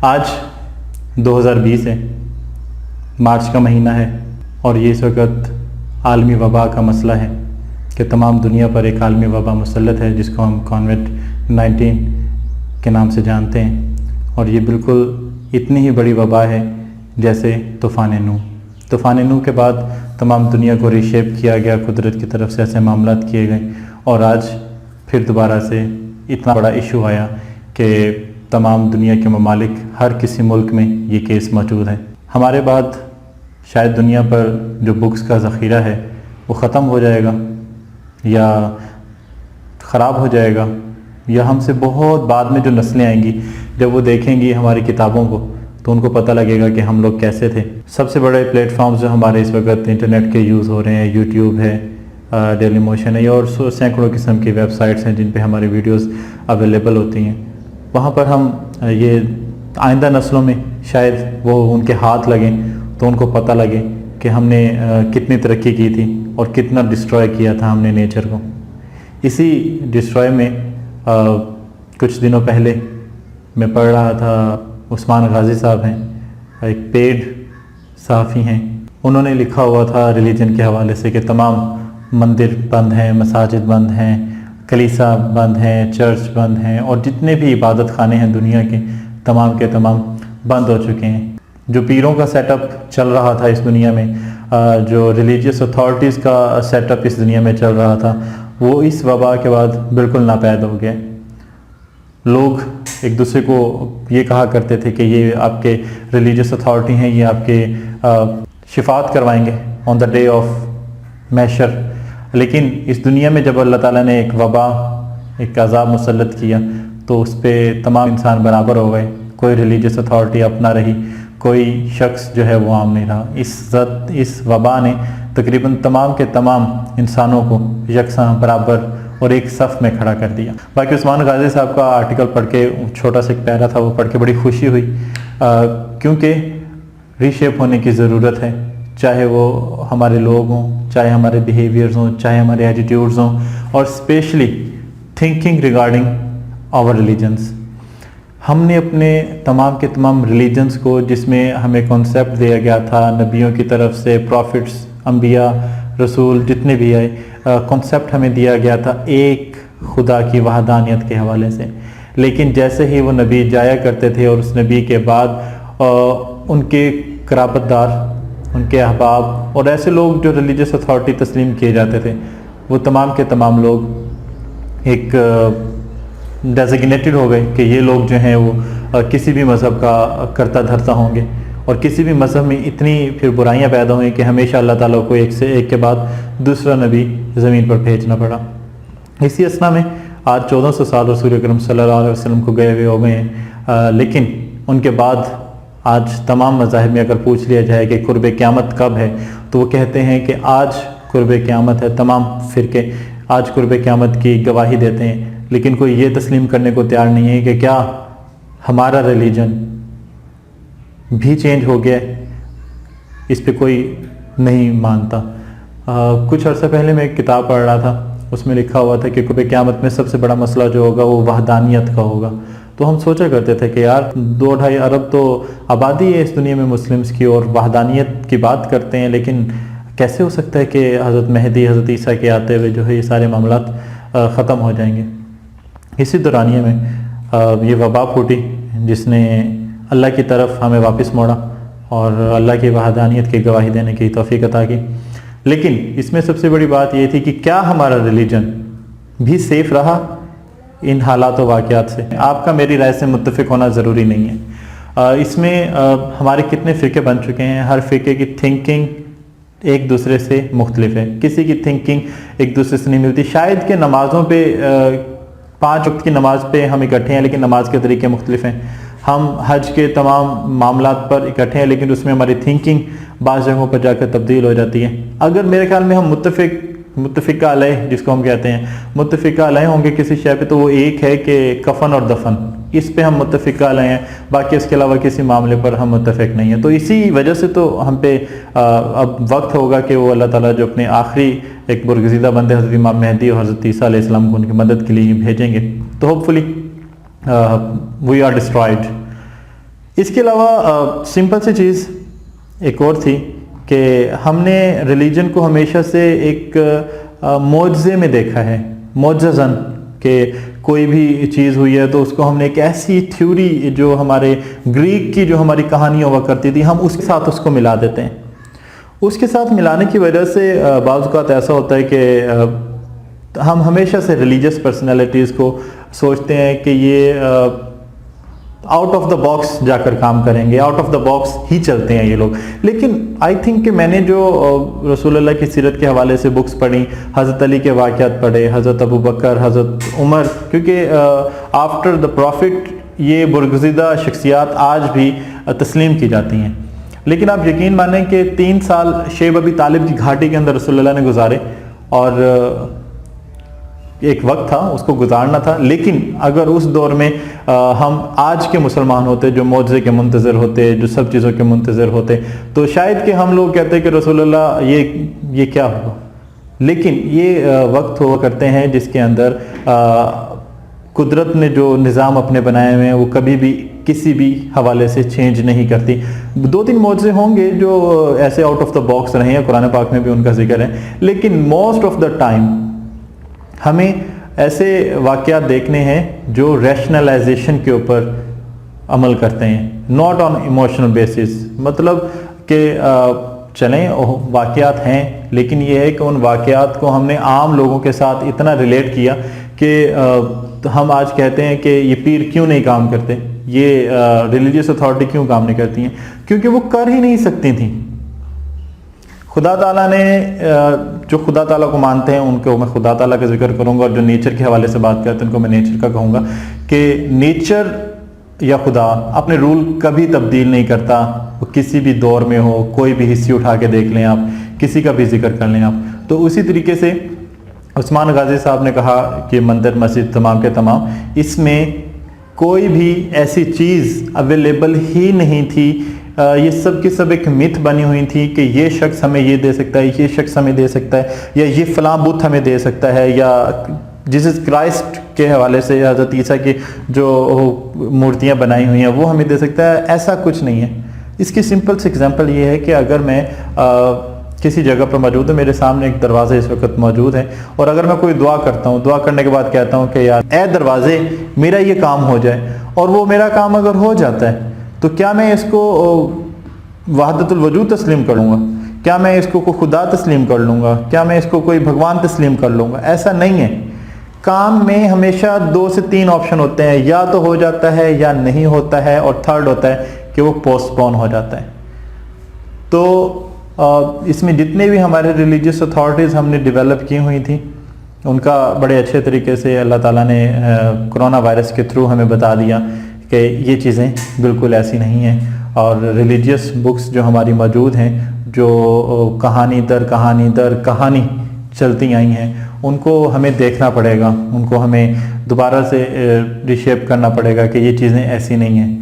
آج 2020 ہے، مارچ کا مہینہ ہے، اور یہ اس وقت عالمی وبا کا مسئلہ ہے کہ تمام دنیا پر ایک عالمی وبا مسلط ہے جس کو ہم کووڈ-19 کے نام سے جانتے ہیں، اور یہ بالکل اتنی ہی بڑی وبا ہے جیسے طوفان نوح کے بعد تمام دنیا کو ری شیپ کیا گیا، قدرت کی طرف سے ایسے معاملات کیے گئے، اور آج پھر دوبارہ سے اتنا بڑا ایشو آیا کہ تمام دنیا کے ممالک، ہر کسی ملک میں یہ کیس موجود ہے۔ ہمارے بعد شاید دنیا پر جو بکس کا ذخیرہ ہے وہ ختم ہو جائے گا یا خراب ہو جائے گا، یا ہم سے بہت بعد میں جو نسلیں آئیں گی جب وہ دیکھیں گی ہماری کتابوں کو تو ان کو پتہ لگے گا کہ ہم لوگ کیسے تھے۔ سب سے بڑے پلیٹ فارمز جو ہمارے اس وقت انٹرنیٹ کے یوز ہو رہے ہیں، یوٹیوب ہے، ڈیلی موشن ہے، اور سینکڑوں قسم کی ویب سائٹس ہیں جن پہ ہماری ویڈیوز اویلیبل ہوتی ہیں۔ وہاں پر ہم یہ آئندہ نسلوں میں شاید وہ ان کے ہاتھ لگیں تو ان کو پتہ لگے کہ ہم نے کتنی ترقی کی تھی اور کتنا ڈسٹروائے کیا تھا ہم نے نیچر کو۔ اسی ڈسٹروائے میں کچھ دنوں پہلے میں پڑھ رہا تھا، عثمان غازی صاحب ہیں، ایک پیڈ صحافی ہیں، انہوں نے لکھا ہوا تھا ریلیجن کے حوالے سے کہ تمام مندر بند ہیں، مساجد بند ہیں، کلیسا بند ہیں، چرچ بند ہیں، اور جتنے بھی عبادت خانے ہیں دنیا کے تمام بند ہو چکے ہیں۔ جو پیروں کا سیٹ اپ چل رہا تھا اس دنیا میں، جو ریلیجیس اتھارٹیز کا سیٹ اپ اس دنیا میں چل رہا تھا، وہ اس وبا کے بعد بالکل ناپید ہو گیا۔ لوگ ایک دوسرے کو یہ کہا کرتے تھے کہ یہ آپ کے ریلیجیس اتھارٹی ہیں، یہ آپ کے شفاعت کروائیں گے آن دا ڈے آف محشر، لیکن اس دنیا میں جب اللہ تعالیٰ نے ایک وبا، ایک عذاب مسلط کیا تو اس پہ تمام انسان برابر ہو گئے، کوئی ریلیجیس اتھارٹی اپنا رہی، کوئی شخص جو ہے وہ عام نہیں رہا۔ اس وبا نے تقریباً تمام کے تمام انسانوں کو یکساں برابر اور ایک صف میں کھڑا کر دیا۔ باقی عثمان غازی صاحب کا آرٹیکل پڑھ کے، چھوٹا سا ایک پیرا تھا، وہ پڑھ کے بڑی خوشی ہوئی، کیونکہ ری شیپ ہونے کی ضرورت ہے، چاہے وہ ہمارے لوگ ہوں، چاہے ہمارے بیہیویئرز ہوں، چاہے ہمارے ایٹیٹیوڈز ہوں، اور اسپیشلی تھنکنگ ریگارڈنگ آور ریلیجنس۔ ہم نے اپنے تمام کے تمام ریلیجنس کو، جس میں ہمیں کانسیپٹ دیا گیا تھا نبیوں کی طرف سے، پروفٹس، انبیاء، رسول جتنے بھی آئے، کانسیپٹ ہمیں دیا گیا تھا ایک خدا کی وحدانیت کے حوالے سے، لیکن جیسے ہی وہ نبی جایا کرتے تھے اور اس نبی کے بعد ان کے قرابت دار، ان کے احباب اور ایسے لوگ جو ریلیجیس اتھارٹی تسلیم کیے جاتے تھے، وہ تمام کے تمام لوگ ایک ڈیزگنیٹڈ ہو گئے کہ یہ لوگ جو ہیں وہ کسی بھی مذہب کا کرتا دھرتا ہوں گے، اور کسی بھی مذہب میں اتنی پھر برائیاں پیدا ہوئیں کہ ہمیشہ اللہ تعالیٰ کو ایک سے ایک کے بعد دوسرا نبی زمین پر بھیجنا پڑا۔ اسی اسنا میں آج 1400 سال رسول اکرم صلی اللہ علیہ وسلم کو گئے ہوئے ہو گئے ہیں، لیکن ان کے بعد آج تمام مذاہب میں اگر پوچھ لیا جائے کہ قرب قیامت کب ہے تو وہ کہتے ہیں کہ آج قرب قیامت ہے۔ تمام فرقے آج قرب قیامت کی گواہی دیتے ہیں، لیکن کوئی یہ تسلیم کرنے کو تیار نہیں ہے کہ کیا ہمارا ریلیجن بھی چینج ہو گیا ہے۔ اس پہ کوئی نہیں مانتا۔ کچھ عرصہ پہلے میں ایک کتاب پڑھ رہا تھا، اس میں لکھا ہوا تھا کہ قرب قیامت میں سب سے بڑا مسئلہ جو ہوگا وہ وحدانیت کا ہوگا۔ تو ہم سوچا کرتے تھے کہ یار 2-2.5 ارب تو آبادی ہے اس دنیا میں مسلمز کی، اور وحدانیت کی بات کرتے ہیں، لیکن کیسے ہو سکتا ہے کہ حضرت مہدی، حضرت عیسیٰ کے آتے ہوئے جو ہے یہ سارے معاملات ختم ہو جائیں گے۔ اسی دورانیے میں یہ وبا پھوٹی جس نے اللہ کی طرف ہمیں واپس موڑا اور اللہ کی وحدانیت کی گواہی دینے کی توفیق عطا کی۔ لیکن اس میں سب سے بڑی بات یہ تھی کہ کیا ہمارا ریلیجن بھی سیف رہا ان حالات و واقعات سے؟ آپ کا میری رائے سے متفق ہونا ضروری نہیں ہے۔ اس میں ہمارے کتنے فرقے بن چکے ہیں، ہر فرقے کی تھنکنگ ایک دوسرے سے مختلف ہے، کسی کی تھنکنگ ایک دوسرے سے نہیں ملتی۔ شاید کہ نمازوں پہ 5 وقت کی نماز پہ ہم اکٹھے ہیں لیکن نماز کے طریقے مختلف ہیں، ہم حج کے تمام معاملات پر اکٹھے ہیں لیکن اس میں ہماری تھنکنگ بعض جگہوں پر جا کر تبدیل ہو جاتی ہے۔ اگر میرے خیال میں ہم متفقہ علیہ جس کو ہم کہتے ہیں، متفقہ علیہ ہوں گے کسی شے پہ، تو وہ ایک ہے کہ کفن اور دفن، اس پہ ہم متفقہ علیہ ہیں، باقی اس کے علاوہ کسی معاملے پر ہم متفق نہیں ہیں۔ تو اسی وجہ سے تو ہم پہ اب وقت ہوگا کہ وہ اللہ تعالیٰ جو اپنے آخری ایک برگزیدہ بندے حضرت امام مہدی اور حضرت عیسیٰ علیہ السلام کو ان کی مدد کے لیے بھیجیں گے، تو hopefully we are destroyed. اس کے علاوہ سمپل سی چیز ایک اور تھی کہ ہم نے ریلیجن کو ہمیشہ سے ایک معجزے میں دیکھا ہے، معجزاً، کہ کوئی بھی چیز ہوئی ہے تو اس کو ہم نے ایک ایسی تھیوری جو ہمارے گریک کی جو ہماری کہانی ہوا کرتی تھی، ہم اس کے ساتھ اس کو ملا دیتے ہیں. اس کے ساتھ ملانے کی وجہ سے بعض اوقات ایسا ہوتا ہے کہ ہم ہمیشہ سے ریلیجیس پرسنالٹیز کو سوچتے ہیں کہ یہ آؤٹ آف دا باکس جا کر کام کریں گے، آؤٹ آف دا باکس ہی چلتے ہیں یہ لوگ. لیکن آئی تھنک کہ میں نے جو رسول اللہ کی سیرت کے حوالے سے بکس پڑھی، حضرت علی کے واقعات پڑھے، حضرت ابو بکر، حضرت عمر، کیونکہ آفٹر دا پروفٹ یہ برگزیدہ شخصیات آج بھی تسلیم کی جاتی ہیں. لیکن آپ یقین مانیں کہ 3 سال شیب ابی طالب کی گھاٹی کے اندر رسول اللہ نے گزارے، اور ایک وقت تھا اس کو گزارنا تھا. لیکن اگر اس دور میں ہم آج کے مسلمان ہوتے جو معجزے کے منتظر ہوتے، جو سب چیزوں کے منتظر ہوتے، تو شاید کہ ہم لوگ کہتے کہ رسول اللہ یہ کیا ہوگا. لیکن یہ وقت ہوا کرتے ہیں جس کے اندر قدرت نے جو نظام اپنے بنائے ہوئے ہیں وہ کبھی بھی کسی بھی حوالے سے چینج نہیں کرتی. 2-3 معجزے ہوں گے جو ایسے آؤٹ آف دا باکس رہے ہیں، قرآن پاک میں بھی ان کا ذکر ہے، لیکن موسٹ آف دا ٹائم ہمیں ایسے واقعات دیکھنے ہیں جو ریشنلائزیشن کے اوپر عمل کرتے ہیں، ناٹ آن ایموشنل بیسس. مطلب کہ چلیں واقعات ہیں، لیکن یہ ہے کہ ان واقعات کو ہم نے عام لوگوں کے ساتھ اتنا ریلیٹ کیا کہ ہم آج کہتے ہیں کہ یہ پیر کیوں نہیں کام کرتے، یہ ریلیجیس اتھارٹی کیوں کام نہیں کرتی ہیں، کیونکہ وہ کر ہی نہیں سکتی تھیں. خدا تعالیٰ نے جو خدا تعالیٰ کو مانتے ہیں ان کو میں خدا تعالیٰ کا ذکر کروں گا، اور جو نیچر کے حوالے سے بات کرتے ہیں ان کو میں نیچر کا کہوں گا کہ نیچر یا خدا اپنے رول کبھی تبدیل نہیں کرتا. وہ کسی بھی دور میں ہو، کوئی بھی حصی اٹھا کے دیکھ لیں آپ، کسی کا بھی ذکر کر لیں آپ. تو اسی طریقے سے عثمان غازی صاحب نے کہا کہ مندر مسجد تمام کے تمام، اس میں کوئی بھی ایسی چیز اویلیبل ہی نہیں تھی. یہ سب کی سب ایک متھ بنی ہوئی تھی کہ یہ شخص ہمیں یہ دے سکتا ہے، یہ شخص ہمیں دے سکتا ہے، یا یہ فلاں بت ہمیں دے سکتا ہے، یا جیسس کرائسٹ کے حوالے سے حضرت عیسیٰ کی جو مورتیاں بنائی ہوئی ہیں وہ ہمیں دے سکتا ہے. ایسا کچھ نہیں ہے. اس کی سمپل سی ایگزامپل یہ ہے کہ اگر میں کسی جگہ پر موجود ہوں، میرے سامنے ایک دروازہ اس وقت موجود ہے، اور اگر میں کوئی دعا کرتا ہوں، دعا کرنے کے بعد کہتا ہوں کہ یار اے دروازے میرا یہ کام ہو جائے، اور وہ میرا کام اگر ہو جاتا ہے، تو کیا میں اس کو وحدت الوجود تسلیم کر لوں گا؟ کیا میں اس کو کوئی خدا تسلیم کر لوں گا؟ کیا میں اس کو کوئی بھگوان تسلیم کر لوں گا؟ ایسا نہیں ہے. کام میں ہمیشہ 2 سے 3 آپشن ہوتے ہیں، یا تو ہو جاتا ہے یا نہیں ہوتا ہے، اور تھرڈ ہوتا ہے کہ وہ پوسٹ پون ہو جاتا ہے. تو اس میں جتنے بھی ہمارے ریلیجیس اتھارٹیز ہم نے ڈیولپ کی ہوئی تھیں، ان کا بڑے اچھے طریقے سے اللہ تعالیٰ نے کرونا وائرس کے تھرو ہمیں بتا دیا کہ یہ چیزیں بالکل ایسی نہیں ہیں. اور ریلیجیس بکس جو ہماری موجود ہیں، جو کہانی در کہانی چلتی آئی ہیں، ان کو ہمیں دیکھنا پڑے گا، ان کو ہمیں دوبارہ سے ریشیپ کرنا پڑے گا کہ یہ چیزیں ایسی نہیں ہیں.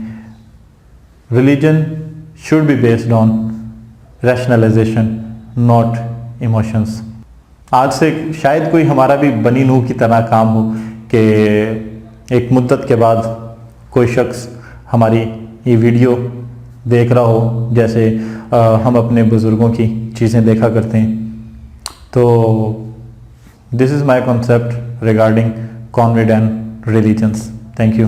Religion should be based on rationalization, not emotions. آج سے شاید کوئی ہمارا بھی بنی نوح کی طرح کام ہو کہ ایک مدت کے بعد کوئی شخص ہماری یہ ویڈیو دیکھ رہا ہو، جیسے ہم اپنے بزرگوں کی چیزیں دیکھا کرتے ہیں. تو this is my concept regarding کانویڈ اینڈ ریلیجنس. Thank you.